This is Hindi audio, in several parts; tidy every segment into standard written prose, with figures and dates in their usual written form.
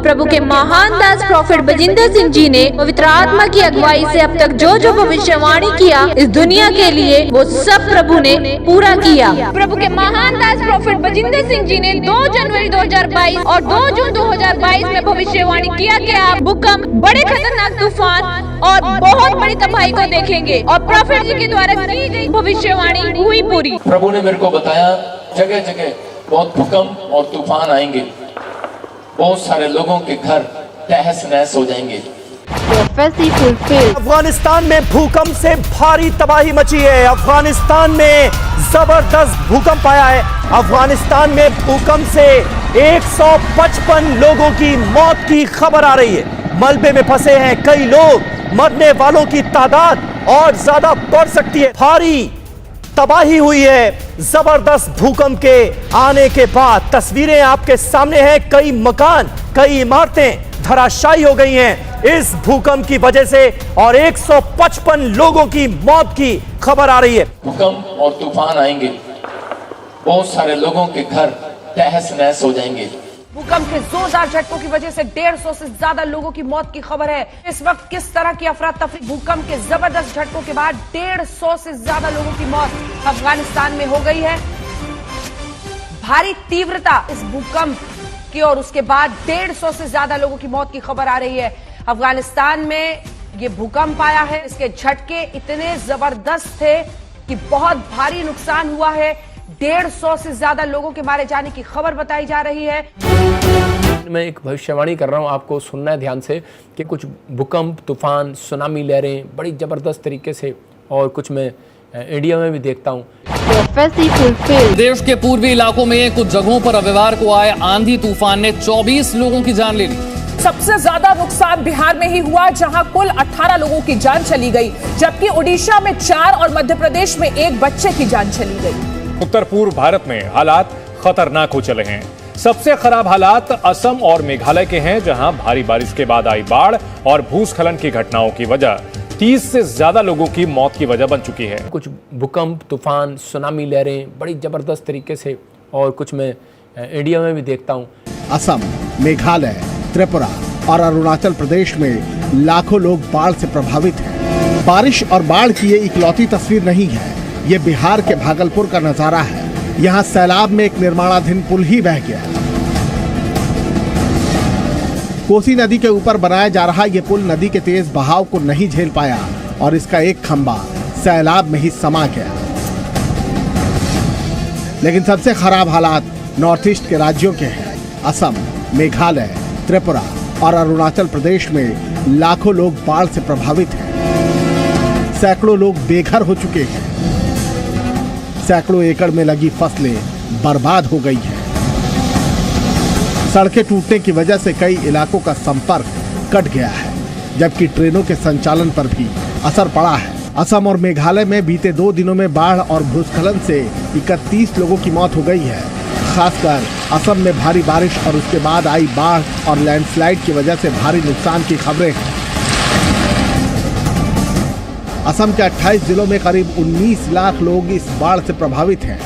प्रभु के महान दास प्रॉफिट बजिंदर सिंह जी ने पवित्र आत्मा की अगुवाई से अब तक जो जो भविष्यवाणी किया इस दुनिया के लिए वो सब प्रभु ने पूरा किया। प्रभु के महान दास प्रॉफिट बजिंदर सिंह जी ने 2 जनवरी 2022 और 2 जून 2022 में भविष्यवाणी किया कि आप भूकंप, बड़े खतरनाक तूफान और बहुत बड़ी तबाही को देखेंगे और प्रॉफिट जी के द्वारा की गई भविष्यवाणी हुई पूरी। प्रभु ने मेरे को बताया जगह जगह बहुत भूकंप और तूफान आएंगे, बहुत सारे लोगों के घर तहस नहस हो जाएंगे। अफगानिस्तान में भूकंप से भारी तबाही मची है। अफगानिस्तान में जबरदस्त भूकंप आया है। अफगानिस्तान में भूकंप से 155 लोगों की मौत की खबर आ रही है। मलबे में फंसे हैं कई लोग, मरने वालों की तादाद और ज्यादा बढ़ सकती है। भारी तबाही हुई है जबरदस्त भूकंप के आने के बाद। तस्वीरें आपके सामने हैं, कई मकान, कई इमारतें धराशायी हो गई हैं इस भूकंप की वजह से और 155 लोगों की मौत की खबर आ रही है। भूकंप और तूफान आएंगे, बहुत सारे लोगों के घर तहस नहस हो जाएंगे। भूकंप के जोरदार झटकों की वजह से 150 से ज्यादा लोगों की मौत की खबर है। इस वक्त किस तरह की अफरा तफरी, भूकंप के जबरदस्त झटकों के बाद 150 से ज्यादा लोगों की मौत अफगानिस्तान में हो गई है। भारी तीव्रता इस भूकंप की और उसके बाद 150 से ज्यादा लोगों की मौत की खबर आ रही है। अफगानिस्तान में ये भूकंप आया है, इसके झटके इतने जबरदस्त थे कि बहुत भारी नुकसान हुआ है। 150 से ज्यादा लोगों के मारे जाने की खबर बताई जा रही है। मैं एक भविष्यवाणी कर रहा हूं, आपको सुनना है ध्यान से कि कुछ भूकंप, तूफान, सुनामी लहरें बड़ी जबरदस्त तरीके से, और कुछ मैं इंडिया में भी देखता हूं। देश के पूर्वी इलाकों में कुछ जगहों पर रविवार को आए आंधी तूफान ने 24 लोगों की जान ले ली। सबसे ज्यादा नुकसान बिहार में ही हुआ, जहां कुल 18 लोगों की जान चली गई, जबकि ओडिशा में 4 और मध्य प्रदेश में 1 बच्चे की जान चली गई। उत्तर पूर्व भारत में हालात खतरनाक हो चले हैं। सबसे खराब हालात असम और मेघालय के हैं, जहां भारी बारिश के बाद आई बाढ़ और भूस्खलन की घटनाओं की वजह 30 से ज्यादा लोगों की मौत की वजह बन चुकी है। कुछ भूकंप, तूफान, सुनामी लहरें बड़ी जबरदस्त तरीके से, और कुछ मैं इंडिया में भी देखता हूं। असम, मेघालय, त्रिपुरा और अरुणाचल प्रदेश में लाखों लोग बाढ़ से प्रभावित हैं। बारिश और बाढ़ की ये इकलौती तस्वीर नहीं है, ये बिहार के भागलपुर का नजारा है। यहाँ सैलाब में एक निर्माणाधीन पुल ही बह गया। कोसी नदी के ऊपर बनाया जा रहा ये पुल नदी के तेज बहाव को नहीं झेल पाया और इसका एक खंभा सैलाब में ही समा गया। लेकिन सबसे खराब हालात नॉर्थ ईस्ट के राज्यों के हैं। असम, मेघालय, त्रिपुरा और अरुणाचल प्रदेश में लाखों लोग बाढ़ से प्रभावित हैं। सैकड़ों लोग बेघर हो चुके हैं। सैकड़ों एकड़ में लगी फसलें बर्बाद हो गई हैं। सड़कें टूटने की वजह से कई इलाकों का संपर्क कट गया है, जबकि ट्रेनों के संचालन पर भी असर पड़ा है। असम और मेघालय में बीते 2 दिनों में बाढ़ और भूस्खलन से 31 लोगों की मौत हो गई है। खासकर असम में भारी बारिश और उसके बाद आई बाढ़ और लैंडस्लाइड की वजह से भारी नुकसान की खबरें हैं। असम के 28 जिलों में करीब 19 लाख लोग इस बाढ़ से प्रभावित हैं।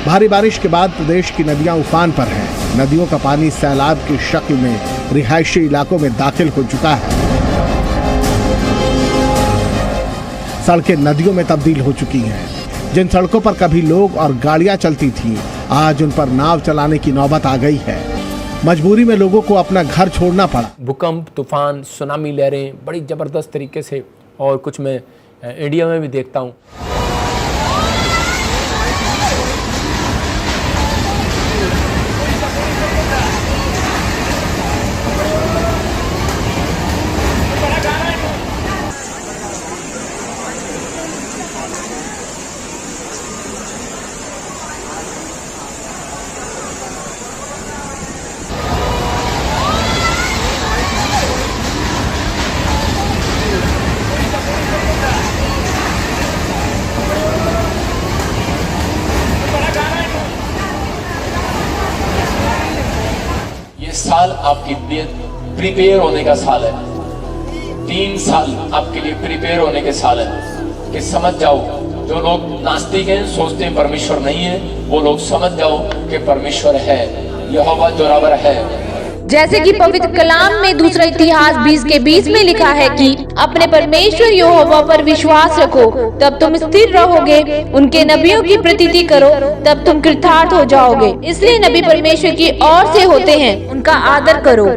भारी बारिश के बाद प्रदेश की नदियां उफान पर हैं। नदियों का पानी सैलाब की शक्ल में रिहायशी इलाकों में दाखिल हो चुका है। सड़कें नदियों में तब्दील हो चुकी हैं। जिन सड़कों पर कभी लोग और गाड़ियां चलती थीं, आज उन पर नाव चलाने की नौबत आ गई है। मजबूरी में लोगों को अपना घर छोड़ना पड़ा। भूकंप, तूफान, सुनामी लहरें बड़ी जबरदस्त तरीके से, और कुछ मैं इंडिया में भी देखता हूं। साल आपके लिए प्रिपेयर होने का साल है। 3 साल आपके लिए प्रिपेयर होने के साल है कि समझ जाओ जो लोग नास्तिक हैं, सोचते हैं परमेश्वर नहीं है, वो लोग समझ जाओ कि परमेश्वर है, यहोवा जोरावर है। जैसे कि पवित्र कलाम में दूसरा इतिहास 20:20 में लिखा है कि अपने परमेश्वर यहोवा पर विश्वास रखो, तब तुम स्थिर रहोगे, उनके नबियों की प्रतीति करो, तब तुम कृतार्थ हो जाओगे। इसलिए नबी परमेश्वर की ओर से होते हैं, उनका आदर करो।